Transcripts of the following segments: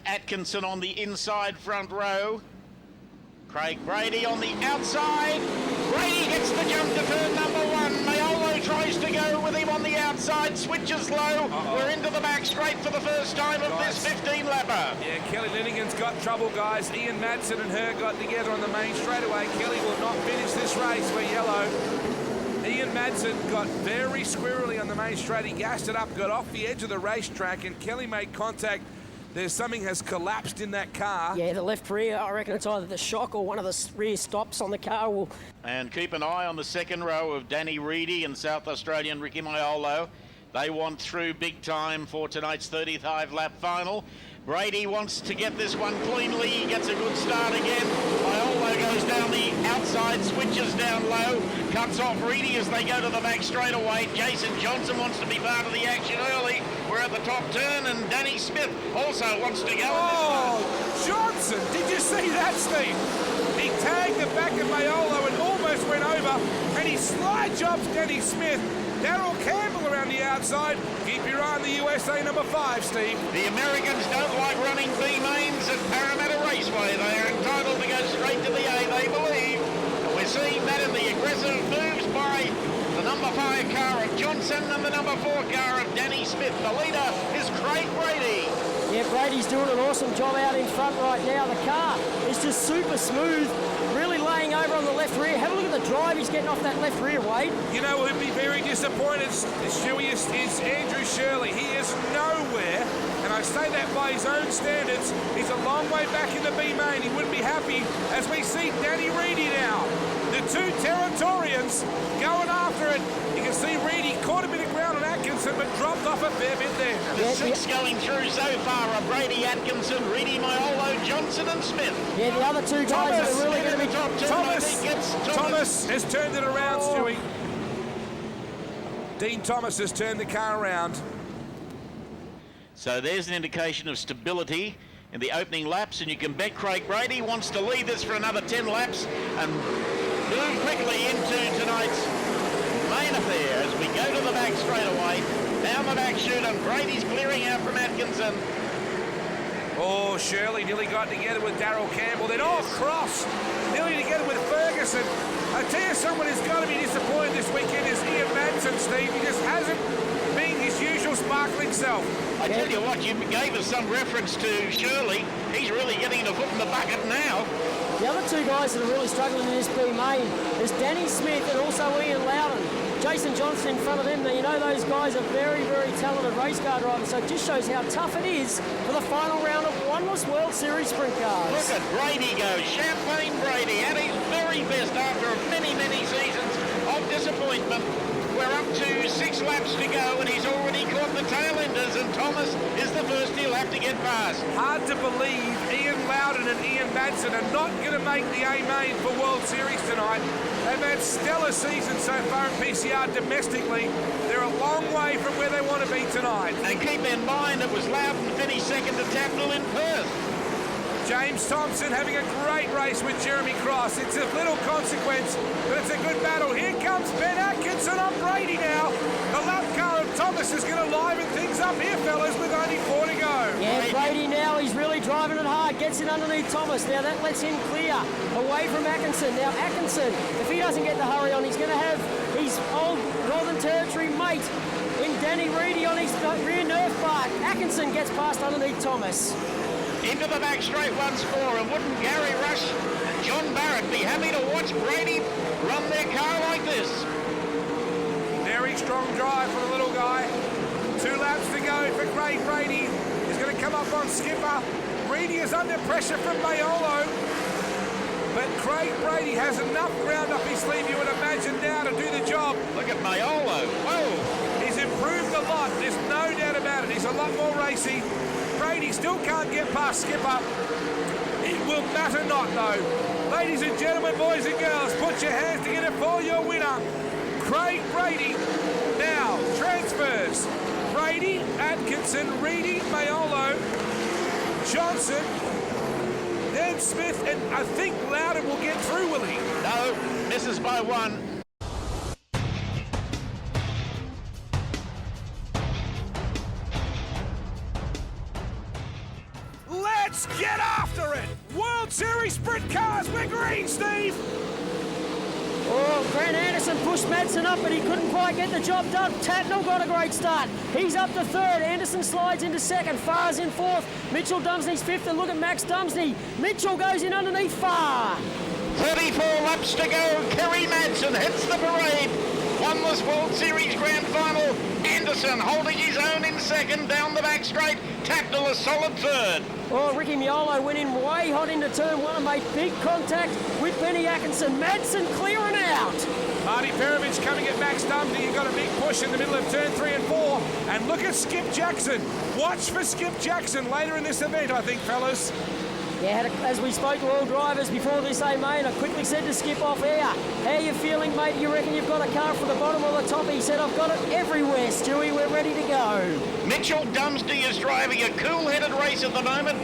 Atkinson on the inside front row. Craig Brady on the outside. Brady gets the jump to turn number one. Mayolo tries to go with him on the outside, switches low. We're into the back straight for the first time of this 15-lapper. Yeah, Kelly Linigan's got trouble, guys. Ian Madsen and her got together on the main straightaway. Kelly will not finish this race. We're yellow. Ian Madsen got very squirrely on the main straight. He gassed it up, got off the edge of the racetrack, and Kelly made contact. There's something has collapsed in that car. Yeah, the left rear, I reckon it's either the shock or one of the rear stops on the car will... And keep an eye on the second row of Danny Reedy and South Australian Ricky Mayolo. They want through big time for tonight's 35-lap final. Brady wants to get this one cleanly. He gets a good start again. Mayolo goes down the outside, switches down low, cuts off Reedy as they go to the back straightaway. Jason Johnson wants to be part of the action early. We're at the top turn, and Danny Smith also wants to go. Oh, Johnson! Did you see that, Steve? He tagged the back of Mayolo and almost went over, and he slide jumps Danny Smith. Darryl Campbell around the outside. Keep your eye on the USA number 5, Steve. The Americans don't like running B mains at Parramatta Raceway. They are entitled to go straight to the A, they believe. And we're seeing that in the aggressive moves by the number 5 car of Johnson and the number 4 car of Danny Smith. The leader is Craig Brady. Yeah, Brady's doing an awesome job out in front right now. The car is just super smooth, really laying over on the left rear. Have a look at the drive he's getting off that left rear, Wade. You know who'd be very disappointed, Stewie, is Andrew Shirley. He is nowhere, and I say that by his own standards. He's a long way back in the B main. He wouldn't be happy as we see Danny Reedy now. The two Territorians going after it. You can see Reedy caught a bit of ground on Atkinson, but dropped off a fair bit there. The 6 going through so far are Brady, Atkinson, Reedy, Mayolo, Johnson and Smith. Yeah, the other two guys are really going to be... Thomas has turned it around, Stewie. Dean Thomas has turned the car around. So there's an indication of stability in the opening laps, and you can bet Craig Brady wants to lead this for another 10 laps and move quickly into tonight's main affair as we go to the back straightaway, down the back chute, and Brady's clearing out from Atkinson. Oh, Shirley nearly got together with Darryl Campbell, then crossed, nearly together with Ferguson. I tell you, someone who's got to be disappointed this weekend is Ian Madsen, Steve. He just hasn't been his usual sparkling self. I tell you what, you gave us some reference to Shirley. He's really getting the foot in the bucket now. The other two guys that are really struggling in this B main is Danny Smith and also Ian Loudon. Jason Johnson in front of them. Now, you know those guys are very, very talented race car drivers, so it just shows how tough it is for the final round of one-less World Series sprint cars. Look at Brady go. Champagne Brady at his very best after many, many seasons of disappointment. We're up to 6 laps to go, and he's already caught the tail enders, and Thomas is the first he'll have to get past. Hard to believe Ian Loudon and Ian Madsen are not going to make the A main for World Series tonight. They've had stellar seasons so far in PCR domestically. They're a long way from where they want to be tonight. And keep in mind it was Loudon finished second to Tapnell in Perth. James Thompson having a great race with Jeremy Cross. It's of little consequence, but it's a good battle. Here comes Ben Atkinson on Brady now. The lap car of Thomas is going to liven things up here, fellas, with only 4 to go. Yeah, Brady now, he's really driving it hard, gets it underneath Thomas. Now that lets him clear away from Atkinson. Now Atkinson, if he doesn't get the hurry on, he's going to have his old Northern Territory mate in Danny Reedy on his rear nerf bar. Atkinson gets past underneath Thomas. Into the back straight once more, and wouldn't Gary Rush and John Barrett be happy to watch Brady run their car like this? Very strong drive for the little guy. 2 laps to go for Craig Brady. He's going to come up on Skipper. Reedy is under pressure from Mayolo. But Craig Brady has enough ground up his sleeve, you would imagine, now to do the job. Look at Mayolo. Whoa! He's improved a lot. There's no doubt about it. He's a lot more racy. Brady still can't get past Skipper. It will matter not, though. Ladies and gentlemen, boys and girls, put your hands together for your winner, Craig Brady. Now, transfers. Brady, Atkinson, Reedy, Mayolo, Johnson, then Smith, and I think Loudon will get through, will he? No, misses by 1. Series sprint cars. We're green, Steve. Oh, Grant Anderson pushed Madsen up, but he couldn't quite get the job done. Tatnall got a great start. He's up to third. Anderson slides into second. Farr's in fourth. Mitchell Dumsney's fifth. And look at Max Dumsney. Mitchell goes in underneath Farr. 34 laps to go. Kerry Madsen hits the parade. Won this World Series Grand Final. Anderson holding his own in second down the back straight. Tatnall a solid third. Oh, Ricky Miolo went in way hot into turn one and made big contact with Benny Atkinson. Madsen clearing out. Marty Perovich coming at Max Dumsney. You've got a big push in the middle of turn 3 and 4. And look at Skip Jackson. Watch for Skip Jackson later in this event, I think, fellas. Yeah, as we spoke to all drivers before this, mate, I quickly said to Skip off air, how are you feeling, mate? You reckon you've got a car for the bottom or the top? He said, I've got it everywhere, Stewie. We're ready to go. Mitchell Dumsney is driving a cool-headed race at the moment.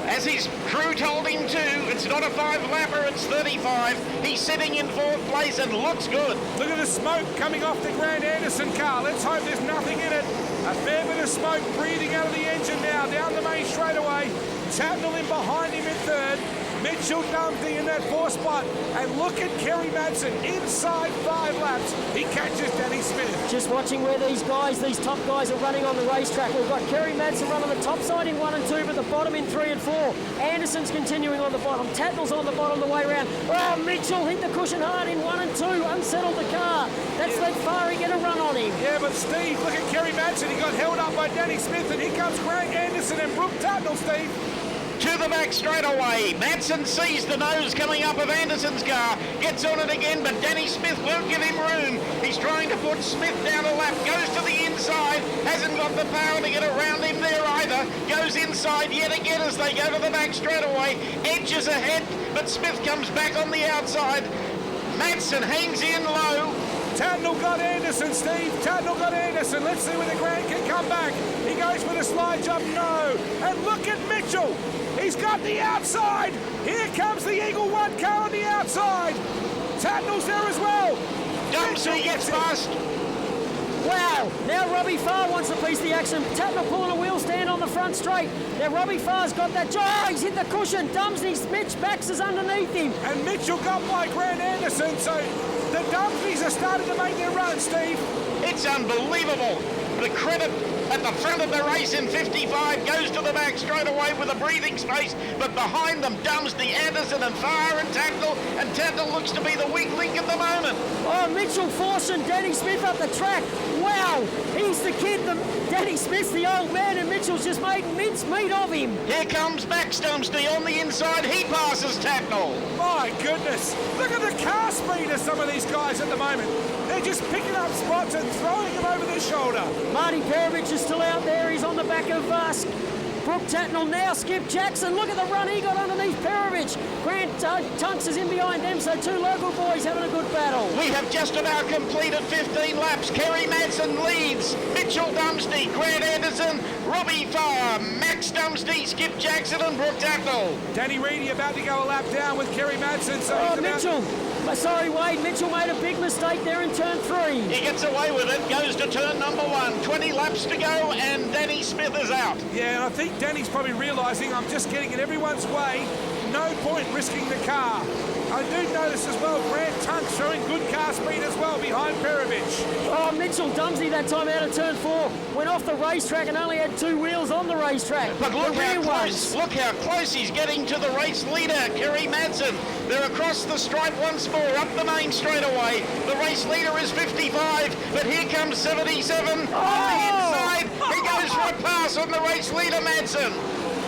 As his crew told him to, it's not a 5-lapper, it's 35. He's sitting in 4th place and looks good. Look at the smoke coming off the Grant Anderson car. Let's hope there's nothing in it. A fair bit of smoke breathing out of the engine now, down the main straightaway. Tatnall in behind him in third. Mitchell Dumsney in that 4th spot. And look at Kerry Madsen inside 5 laps. He catches Danny Smith. Just watching where these top guys are running on the racetrack. We've got Kerry Madsen running the top side in 1 and 2, but the bottom in 3 and 4. Anderson's continuing on the bottom. Tatnall's on the bottom the way around. Oh, Mitchell hit the cushion hard in 1 and 2, unsettled the car. That's let Farry get a run on him. Yeah, but Steve, look at Kerry Madsen. He got held up by Danny Smith, and here comes Grant Anderson and Brooke Tatnall, Steve. To the back straight away. Madsen sees the nose coming up of Anderson's car. Gets on it again, but Danny Smith won't give him room. He's trying to put Smith down a lap. Goes to the inside. Hasn't got the power to get around him there either. Goes inside yet again as they go to the back straight away. Edges ahead, but Smith comes back on the outside. Madsen hangs in low. Tatnall got Anderson, Steve. Tatnall got Anderson. Let's see whether Grant can come back. He goes for the slide jump. No. And look at Mitchell. He's got the outside. Here comes the Eagle 1 car on the outside. Tatnall's there as well. Dumsney gets past. Wow, now Robbie Farr wants a piece of the action. Tatnall pulling a wheel stand on the front straight. Now Robbie Farr's got that job. Oh, he's hit the cushion. Mitch Bax is underneath him. And Mitchell got by Grant Anderson, so the Dumsneys are starting to make their run, Steve. It's unbelievable. The credit at the front of the race in 55 goes to the back straight away with a breathing space, but behind them Dumsney, Anderson and Farr and Tatnall looks to be the weak link at the moment. Oh, Mitchell forcing Danny Smith up the track. Wow, he's the kid. Danny Smith's the old man, and Mitchell's just made mincemeat of him. Here comes Max Dumsney on the inside. He passes Tatnall. My goodness, look at the car speed of some of these guys at the moment. They're just picking up spots and throwing them over their shoulder. Marty Perovich is still out there. He's on the back of Brooke Tatnall now. Skip Jackson, look at the run he got underneath Perovich. Grant Tunks is in behind them, so 2 local boys having a good battle. We have just about completed 15 laps. Kerry Madsen leads. Mitchell Dumsney, Grant Anderson, Robbie Farr, Max Dumsney, Skip Jackson and Brooke Tatnall. Danny Reedy about to go a lap down with Kerry Madsen. So Mitchell. Sorry, Wade. Mitchell made a big mistake there in turn 3. He gets away with it, goes to turn number 1. 20 laps to go, and Danny Smith is out. Yeah, and I think Danny's probably realising I'm just getting in everyone's way. No point risking the car. I do notice as well, Grant Tunt showing good car speed as well behind Perovich. Oh, Mitchell Dumsney that time out of turn 4 went off the racetrack and only had 2 wheels on the racetrack. But look how close he's getting to the race leader, Kerry Madsen. They're across the stripe once more, up the main straightaway. The race leader is 55, but here comes 77 on the inside. He goes for a pass on the race leader, Madsen.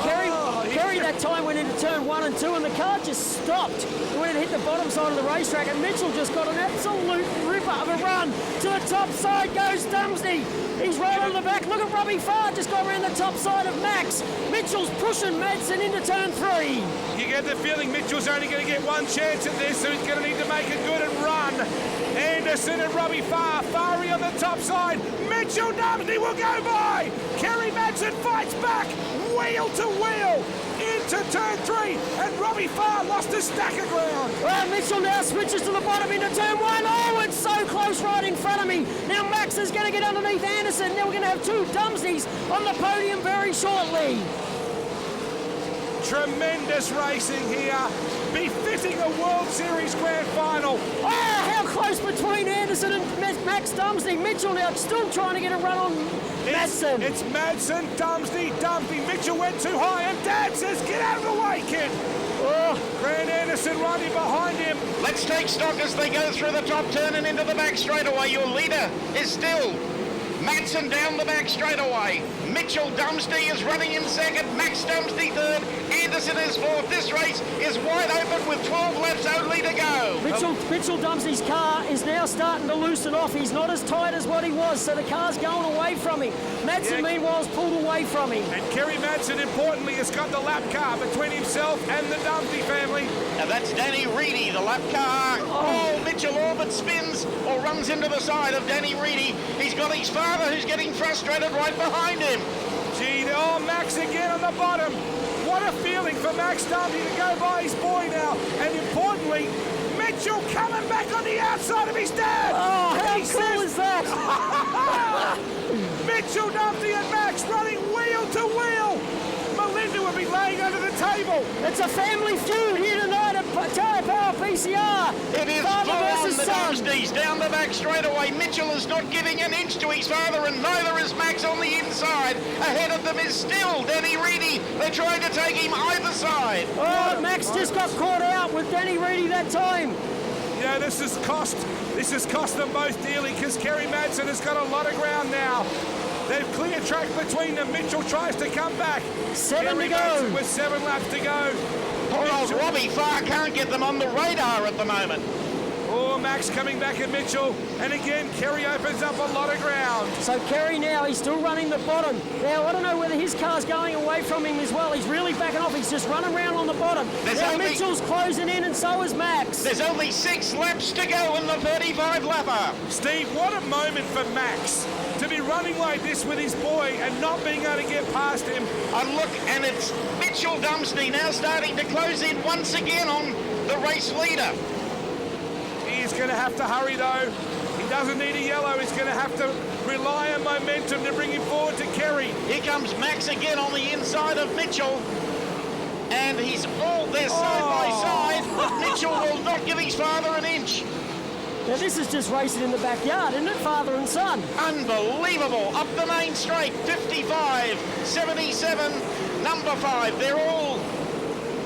Kerry that time went into turn 1 and 2 and the car just stopped when it hit the bottom side of the racetrack, and Mitchell just got an absolute ripper of a run. To the top side goes Dumsney. He's right on the back. Look at Robbie Farr just got around the top side of Max. Mitchell's pushing Madsen into turn 3. You get the feeling Mitchell's only going to get one chance at this, so he's going to need to make it good and run. Anderson and Robbie Farr. Farry on the top side. Mitchell Dumsney will go by. Kerry Madsen fights back. Wheel to wheel into turn 3, and Robbie Farr lost a stack of ground. Well, Mitchell now switches to the bottom into turn 1. Oh, it's so close right in front of me. Now Max is going to get underneath Anderson. Now we're going to have 2 Dumsneys on the podium very shortly. Tremendous racing here, befitting a World Series Grand Final. Oh, how close between Anderson and Max Dumsney. Mitchell now still trying to get a run on Madsen. It's Madsen, Dumsney. Mitchell went too high, and Dad says, get out of the way, kid. Oh, Grant Anderson running behind him. Let's take stock as they go through the top turn and into the back straightaway. Your leader is still Madsen down the back straightaway. Mitchell Dumsney is running in second. Max Dumsney third. Anderson is fourth. This race is wide open with 12 laps only to go. Mitchell Dumsney's car is now starting to loosen off. He's not as tight as what he was, so the car's going away from him. Madsen, meanwhile, is pulled away from him. And Kerry Madsen, importantly, has got the lap car between himself and the Dumsney family. Now that's Danny Reedy, the lap car. Oh, Mitchell all but spins or runs into the side of Danny Reedy. He's got his father who's getting frustrated right behind him. Gee, Max again on the bottom. What a feeling for Max Dumsney to go by his boy now. And importantly, Mitchell coming back on the outside of his dad. Oh, how cool is that? Mitchell Dumsney and Max running wheel to wheel. Melinda will be laying under the table. It's a family feud here tonight at Tara Power PCR. It is father versus the son. Dumsneys down the back straightaway. Mitchell is not giving an inch to his father, and neither is Max on the inside. Ahead of them is still Danny Reedy. They're trying to take him either side. Oh, Max just got caught out with Danny Reedy that time. Yeah, this has cost them both dearly, because Kerry Madsen has got a lot of ground now. They've clear track between them. Mitchell tries to come back. 7 Kerry to go. Madsen with 7 laps to go. Poor old Robbie Farr can't get them on the radar at the moment. Oh, Max coming back at Mitchell. And again, Kerry opens up a lot of ground. So Kerry now, he's still running the bottom. Now, I don't know whether his car's going away from him as well. He's really backing off. He's just running around on the bottom. Now Mitchell's closing in, and so is Max. There's only 6 laps to go in the 35-lapper. Steve, what a moment for Max to be running like this with his boy and not being able to get past him. And look, and it's Mitchell Dumsney now starting to close in once again on the race leader. He's going to have to hurry, though. He doesn't need a yellow. He's going to have to rely on momentum to bring him forward to Kerry. Here comes Max again on the inside of Mitchell. And he's all there side by side, but Mitchell will not give his father an inch. Now, this is just racing in the backyard, isn't it, father and son? Unbelievable. Up the main straight, 55, 77, number 5. They're all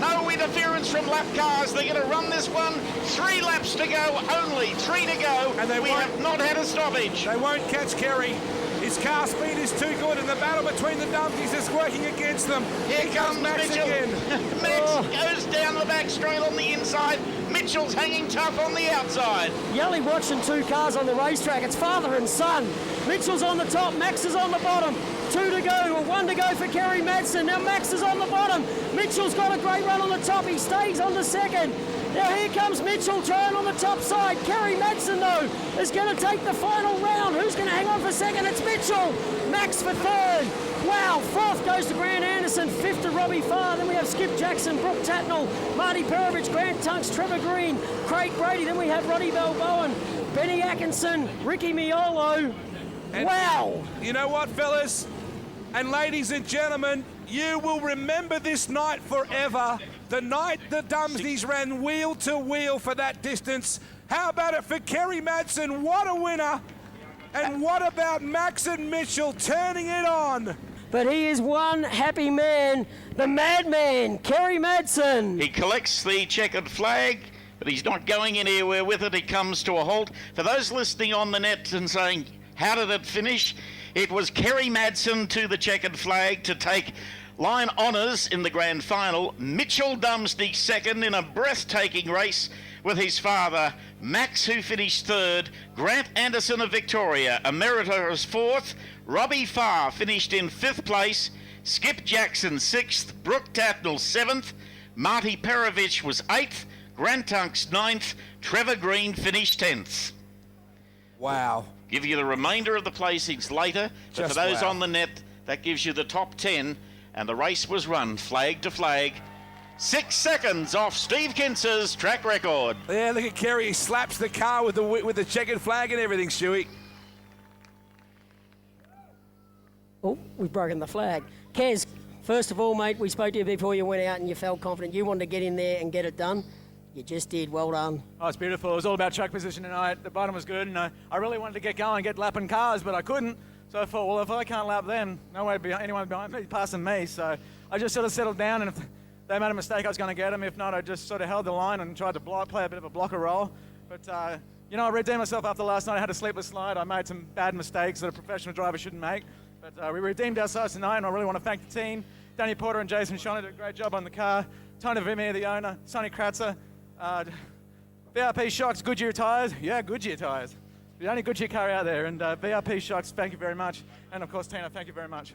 no interference from lap cars. They're going to run this one. 3 laps to go, only 3 to go. And we have not had a stoppage. They won't catch Kerry. His car speed is too good, and the battle between the Dumsneys is working against them. Here comes Max Mitchell. again. Max goes down the back straight on the inside. Mitchell's hanging tough on the outside. You're only watching 2 cars on the racetrack. It's father and son. Mitchell's on the top, Max is on the bottom. 2 to go, or 1 to go for Kerry Madsen. Now Max is on the bottom. Mitchell's got a great run on the top. He stays on the second. Now here comes Mitchell trying on the top side. Kerry Madsen, though, is going to take the final round. Who's going to hang on for second? It's Mitchell. Max for third. Wow, 4th goes to Grant Anderson, 5th to Robbie Farr. Then we have Skip Jackson, Brooke Tatnell, Marty Perovich, Grant Tunks, Trevor Green, Craig Brady. Then we have Roddy Balboa, Benny Atkinson, Ricky Miolo. And wow. You know what, fellas and ladies and gentlemen, you will remember this night forever. The night the Dumsneys ran wheel to wheel for that distance. How about it for Kerry Madsen? What a winner. And what about Max and Mitchell turning it on? But he is one happy man, the madman, Kerry Madsen. He collects the checkered flag, but he's not going anywhere with it. It comes to a halt. For those listening on the net and saying, how did it finish? It was Kerry Madsen to the checkered flag to take line honours in the grand final. Mitchell Dumsney second in a breathtaking race with his father, Max, who finished 3rd, Grant Anderson of Victoria, Emeritus 4th, Robbie Farr finished in 5th place, Skip Jackson 6th, Brooke Tatnell 7th, Marty Perovich was 8th, Grant Tunks 9th, Trevor Green finished 10th. Wow. Give you the remainder of the placings later, but for those on the net, that gives you the top 10, and the race was run flag to flag. 6 seconds off Steve Kinser's track record. Yeah, look at Kerry. He slaps the car with the checkered flag and everything, Stewie. Oh, we've broken the flag. Kez, First of all, mate, we spoke to you before you went out and you felt confident. You wanted to get in there and get it done. You just did. Well done. Oh, it's beautiful. It was all about track position tonight. The bottom was good, and I really wanted to get going, get lapping cars, but I couldn't. So I thought, well, if I can't lap them, no way anyone behind me passing me. So I just sort of settled down, and if they made a mistake, I was going to get them. If not, I just sort of held the line and tried to play a bit of a blocker role. But, I redeemed myself after last night. I had a sleepless night. I made some bad mistakes that a professional driver shouldn't make. But we redeemed ourselves tonight, and I really want to thank the team. Danny Porter and Jason Shawnee did a great job on the car. Tony Vimir, the owner. Sonny Kratzer. VIP Shocks, Goodyear tyres. Yeah, Goodyear tyres. The only Goodyear car out there. And VIP Shocks, thank you very much. And, of course, Tina, thank you very much.